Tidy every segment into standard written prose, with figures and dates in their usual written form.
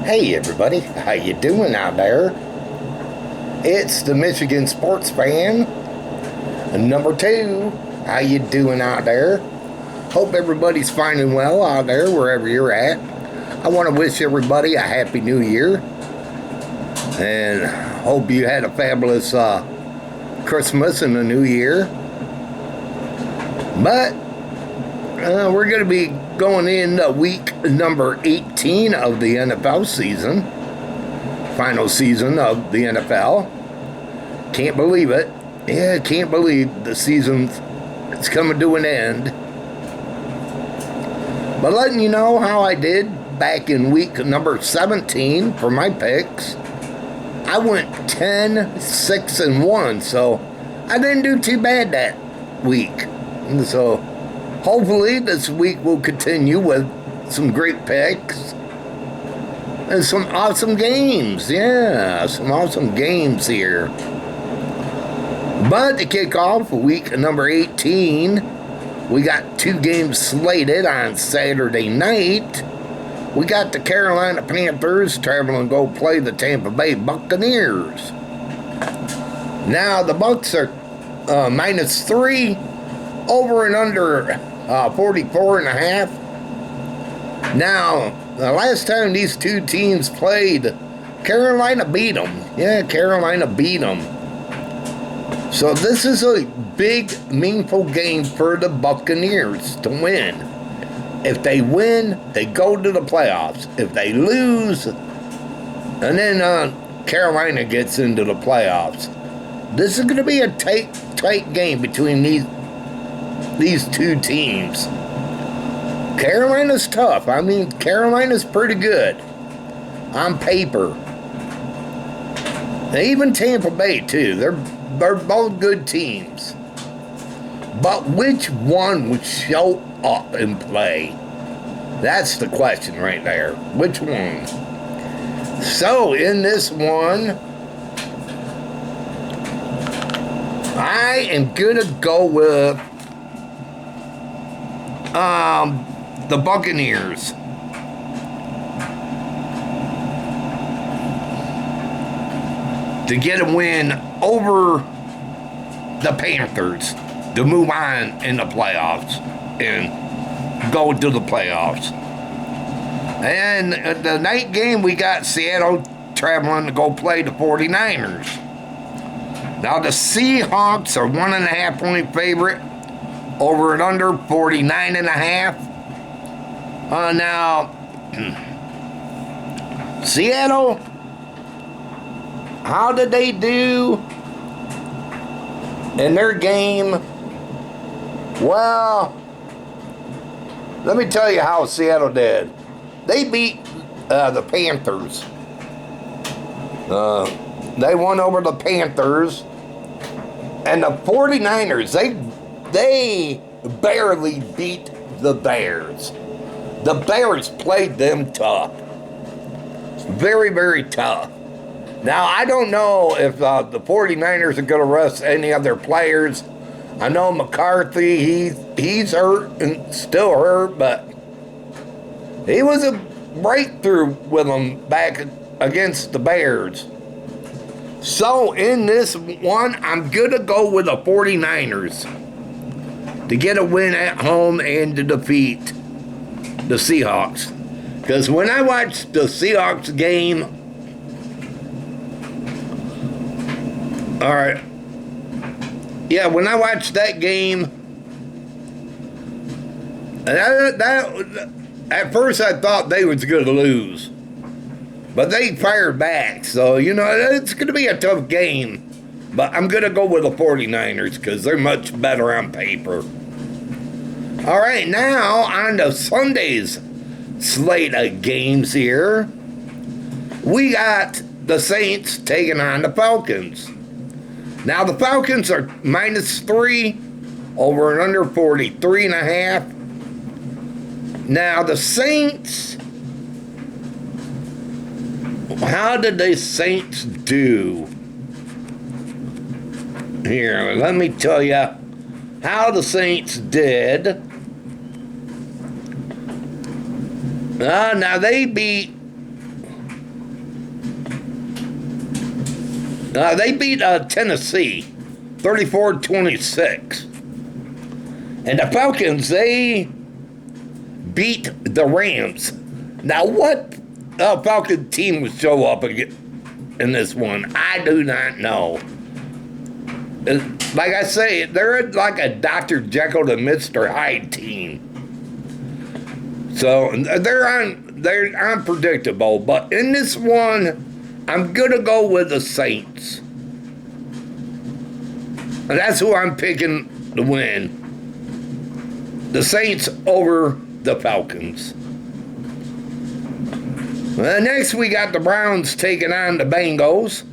Hey everybody, how you doing out there? It's the Michigan Sports Fan, number 2. How you doing out there? Hope everybody's finding well out there wherever you're at. I want to wish everybody a happy new year and hope you had a fabulous Christmas and a new year. But we're going to be going in week number 18 of the NFL season. Final season of the NFL. Can't believe it. Yeah, can't believe the season is coming to an end. But letting you know how I did back in week number 17 for my picks. I went 10, 6, and 1, so I didn't do too bad that week. So hopefully this week will continue with some great picks and some awesome games. Yeah, some awesome games here. But to kick off week number 18, we got 2 games slated on Saturday night. We got the Carolina Panthers traveling to go play the Tampa Bay Buccaneers. Now the Bucs are -3, over and under 44.5. Now, the last time these two teams played, Carolina beat them. Yeah, Carolina beat them. So this is a big, meaningful game for the Buccaneers to win. If they win, they go to the playoffs. If they lose, and then Carolina gets into the playoffs. This is going to be a tight game between these two teams. Carolina's tough. I mean, Carolina's pretty good on paper. And even Tampa Bay, too. They're both good teams. But which one would show up and play? That's the question right there. Which one? So, in this one, I am going to go with the Buccaneers. To get a win over the Panthers to move on in the playoffs and go to the playoffs. And the night game, we got Seattle traveling to go play the 49ers. Now the Seahawks are 1.5 point favorite. Over and under 49.5. Now, Seattle, how did they do in their game? Well, let me tell you how Seattle did. They beat the Panthers. They won over the Panthers. And the 49ers, they barely beat the Bears. The Bears played them tough. Very, very tough. Now, I don't know if the 49ers are going to rest any of their players. I know McCarthy, he's hurt and still hurt, but he was a breakthrough with them back against the Bears. So, in this one, I'm going to go with the 49ers to get a win at home and to defeat the Seahawks. Because when I watched the Seahawks game, when I watched that game, at first I thought they was going to lose. But they fired back, so, it's going to be a tough game. But I'm going to go with the 49ers because they're much better on paper. All right, now on to Sunday's slate of games here. We got the Saints taking on the Falcons. Now, the Falcons are -3, over and under 43.5. Now, the Saints, how did the Saints do? Here, let me tell you how the Saints did. Now they beat They beat Tennessee 34-26. And the Falcons, they beat the Rams. Now, what Falcon team would show up in this one? I do not know. Like I say, they're like a Dr. Jekyll and Mr. Hyde team. So they're unpredictable. But in this one, I'm gonna go with the Saints. And that's who I'm picking to win. The Saints over the Falcons. Next, we got the Browns taking on the Bengals.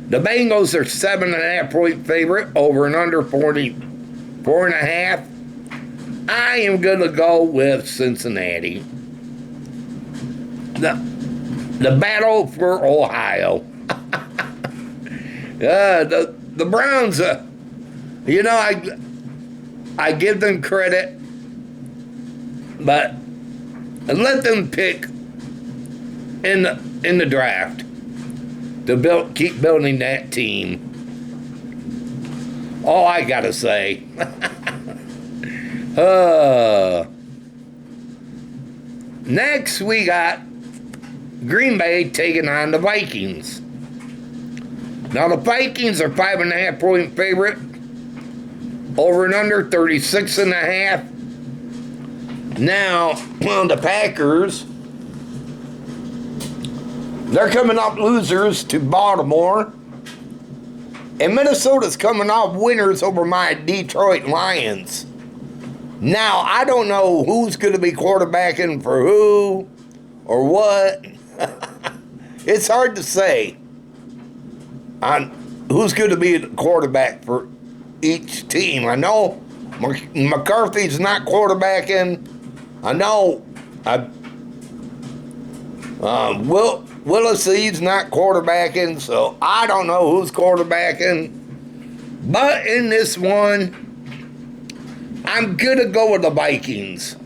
The Bengals are 7.5-point favorite, over and under 44.5. I am going to go with Cincinnati. The battle for Ohio. The Browns, I give them credit, but let them pick in the draft to keep building that team. All I gotta say. Next, we got Green Bay taking on the Vikings. Now, the Vikings are 5.5-point favorite. Over and under 36.5. Now, the Packers, they're coming off losers to Baltimore. And Minnesota's coming off winners over my Detroit Lions. Now, I don't know who's going to be quarterbacking for who or what. It's hard to say on who's going to be the quarterback for each team. I know McCarthy's not quarterbacking. I know Willis's not quarterbacking, so I don't know who's quarterbacking. But in this one, I'm going to go with the Vikings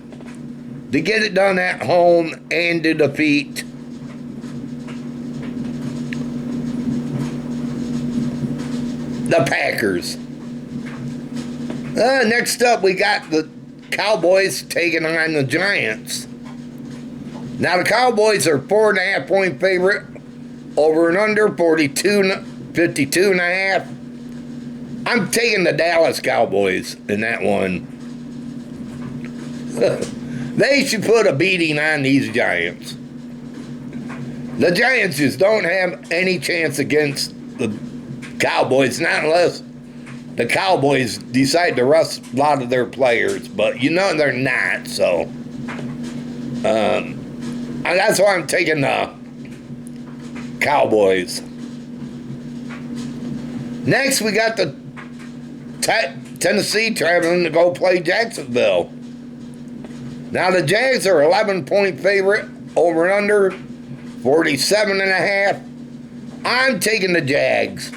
to get it done at home and to defeat the Packers. Next up, we got the Cowboys taking on the Giants. Now, the Cowboys are 4.5-point favorite, over and under 52.5. I'm taking the Dallas Cowboys in that one. They should put a beating on these Giants. The Giants just don't have any chance against the Cowboys, not unless the Cowboys decide to rest a lot of their players, but they're not, so that's why I'm taking the Cowboys. Next, we got the Tennessee traveling to go play Jacksonville. Now, the Jags are 11-point favorite, over and under 47.5. I'm taking the Jags.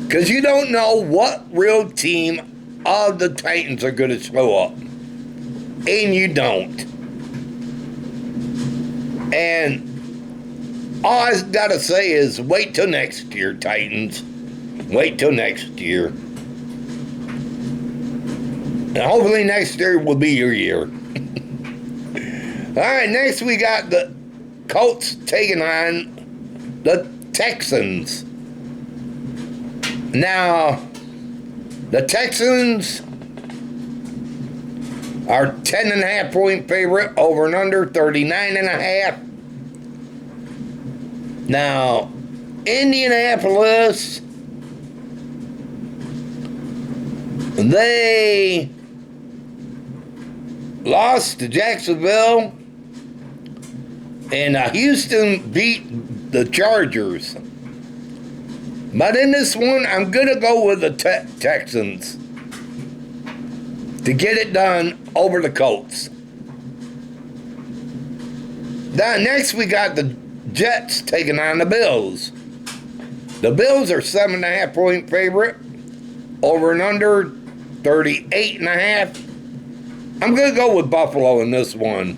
Because you don't know what real team of the Titans are going to show up. And you don't. And all I got to say is wait till next year, Titans. Wait till next year. And hopefully next year will be your year. All right, next we got the Colts taking on the Texans. Now, the Texans are 10.5-point favorite, over and under 39.5. Now, Indianapolis, they lost to Jacksonville, and Houston beat the Chargers. But in this one, I'm going to go with the Texans to get it done over the Colts. Now, next we got the Jets taking on the Bills. The Bills are 7.5-point favorite, over and under 38.5. I'm going to go with Buffalo in this one.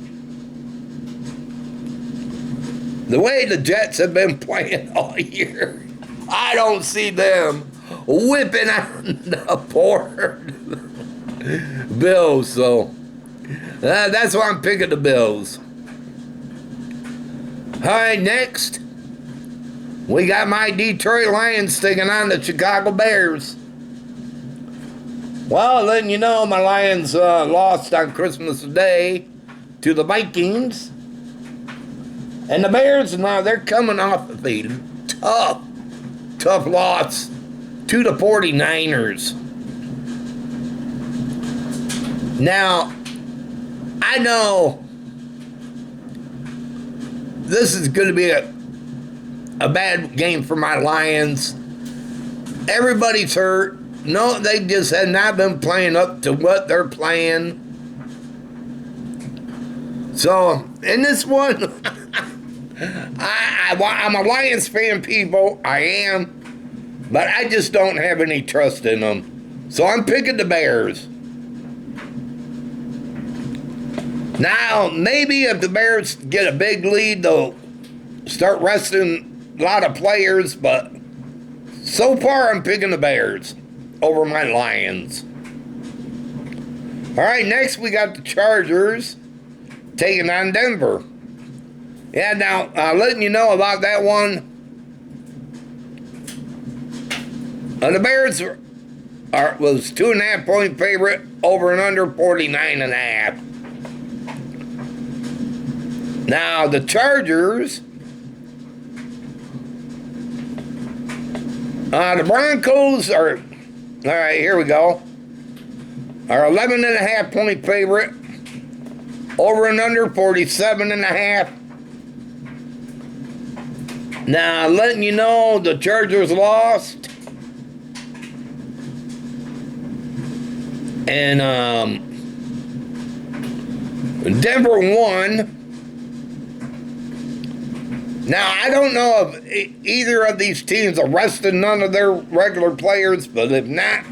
The way the Jets have been playing all year, I don't see them whipping out the poor Bills. So that's why I'm picking the Bills. All right, next, we got my Detroit Lions taking on the Chicago Bears. Well, letting you know, my Lions lost on Christmas Day to the Vikings. And the Bears, now they're coming off of a tough loss to the 49ers. Now, I know this is going to be a bad game for my Lions. Everybody's hurt. No, they just have not been playing up to what they're playing. So, in this one, I'm a Lions fan, people. I am. But I just don't have any trust in them. So, I'm picking the Bears. Now, maybe if the Bears get a big lead, they'll start resting a lot of players. But so far, I'm picking the Bears over my Lions. All right, next we got the Chargers taking on Denver. Yeah, now, letting you know about that one. The Bears was 2.5 point favorite, over and under 49.5. Now, the Chargers, the Broncos are, all right, here we go, are 11.5 point favorite, over and under 47.5. Now, letting you know, the Chargers lost. And Denver won. Now, I don't know if either of these teams are resting none of their regular players, but if not,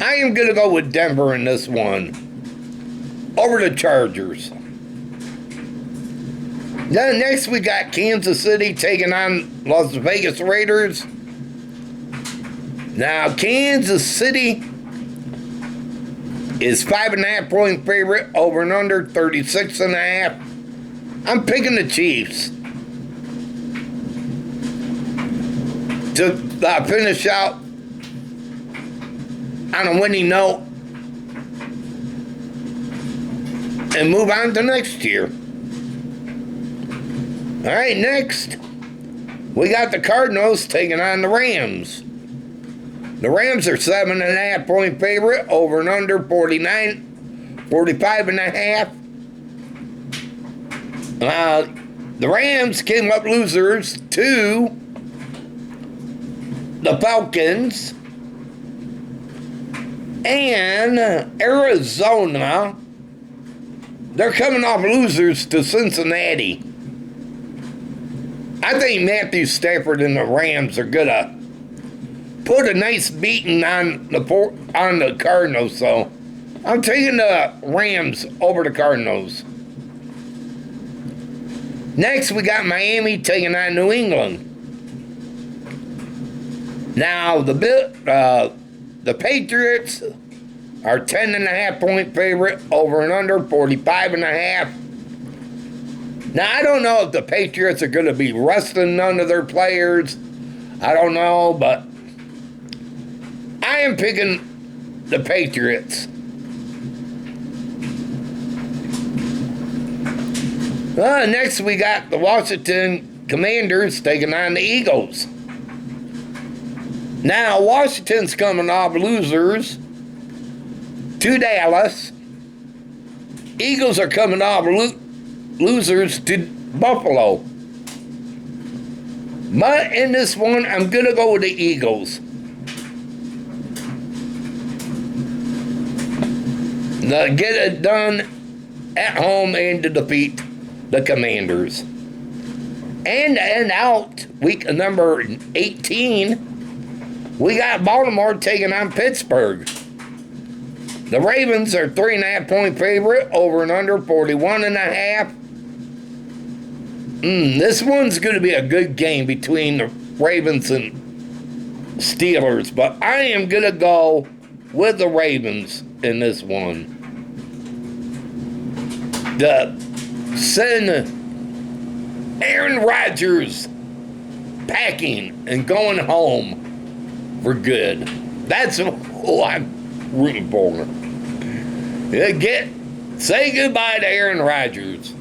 I am going to go with Denver in this one over the Chargers. Then next we got Kansas City taking on Las Vegas Raiders. Now, Kansas City is 5.5 point favorite, over and under 36.5. I'm picking the Chiefs to finish out on a winning note and move on to next year. All right, next, we got the Cardinals taking on the Rams. The Rams are 7.5 point favorite, over and under 45.5. The Rams came up losers to the Falcons and Arizona. They're coming off losers to Cincinnati. I think Matthew Stafford and the Rams are gonna put a nice beating on the Cardinals. So I'm taking the Rams over the Cardinals. Next, we got Miami taking on New England. Now, the Patriots are 10.5 point favorite, over and under 45.5. Now, I don't know if the Patriots are going to be resting none of their players. I don't know, but I am picking the Patriots. Next, we got the Washington Commanders taking on the Eagles. Now, Washington's coming off losers to Dallas. Eagles are coming off losers to Buffalo. But in this one, I'm going to go with the Eagles. To get it done at home and to defeat the Commanders. And to end out week number 18, we got Baltimore taking on Pittsburgh. The Ravens are 3.5 point favorite, over and under 41.5. This one's going to be a good game between the Ravens and Steelers, but I am going to go with the Ravens in this one. The send Aaron Rodgers packing and going home for good. That's who I'm rooting for. Say goodbye to Aaron Rodgers.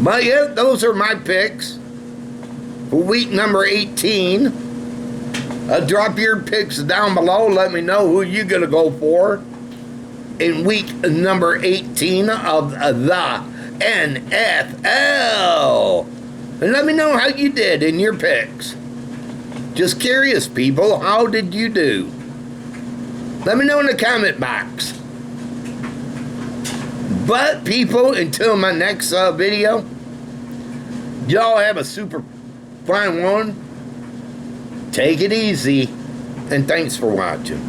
But yeah, those are my picks for week number 18. Drop your picks down below. Let me know who you're going to go for in week number 18 of the NFL. And let me know how you did in your picks. Just curious, people. How did you do? Let me know in the comment box. But, people, until my next video, y'all have a super fine one. Take it easy. And thanks for watching.